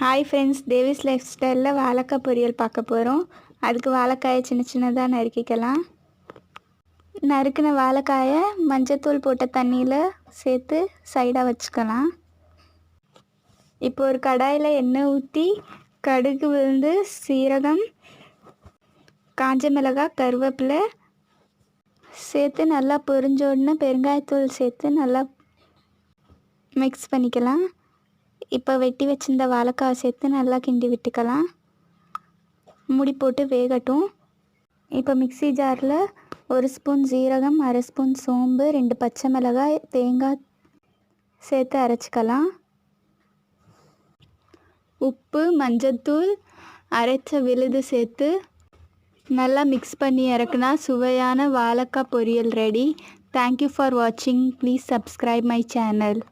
Hi friends, Devi's life ஸ்டைலில் வாழைக்காய் பொரியல் பார்க்க போகிறோம். அதுக்கு வாழைக்காயை சின்ன சின்னதாக நறுக்கிக்கலாம். நறுக்கின வாழைக்காயை மஞ்சத்தூள் போட்ட தண்ணியில் சேர்த்து சைடாக வச்சுக்கலாம். இப்போ ஒரு கடாயில் எண்ணெய் ஊற்றி கடுகு விழுந்து சீரகம், காஞ்ச மிளகாய், கருவேப்பிலை சேர்த்து நல்லா பொரிஞ்ச உடனே பெருங்காயத்தூள் சேர்த்து நல்லா மிக்ஸ் பண்ணிக்கலாம். இப்போ வெட்டி வச்சிருந்த வாழைக்காய் சேர்த்து நல்லா கிண்டி விட்டுக்கலாம். மூடி போட்டு வேகட்டும். இப்போ மிக்ஸி ஜாரில் 1 ஸ்பூன் ஜீரகம், அரை ஸ்பூன் சோம்பு, 2 பச்சை மிளகாய், தேங்காய் சேர்த்து அரைச்சிக்கலாம். உப்பு, மஞ்சத்தூள், அரைச்ச விழுது சேர்த்து நல்லா மிக்ஸ் பண்ணி இறக்குனா சுவையான வாழைக்காய் பொரியல் ரெடி. தேங்க்யூ ஃபார் வாட்சிங். Please subscribe my channel.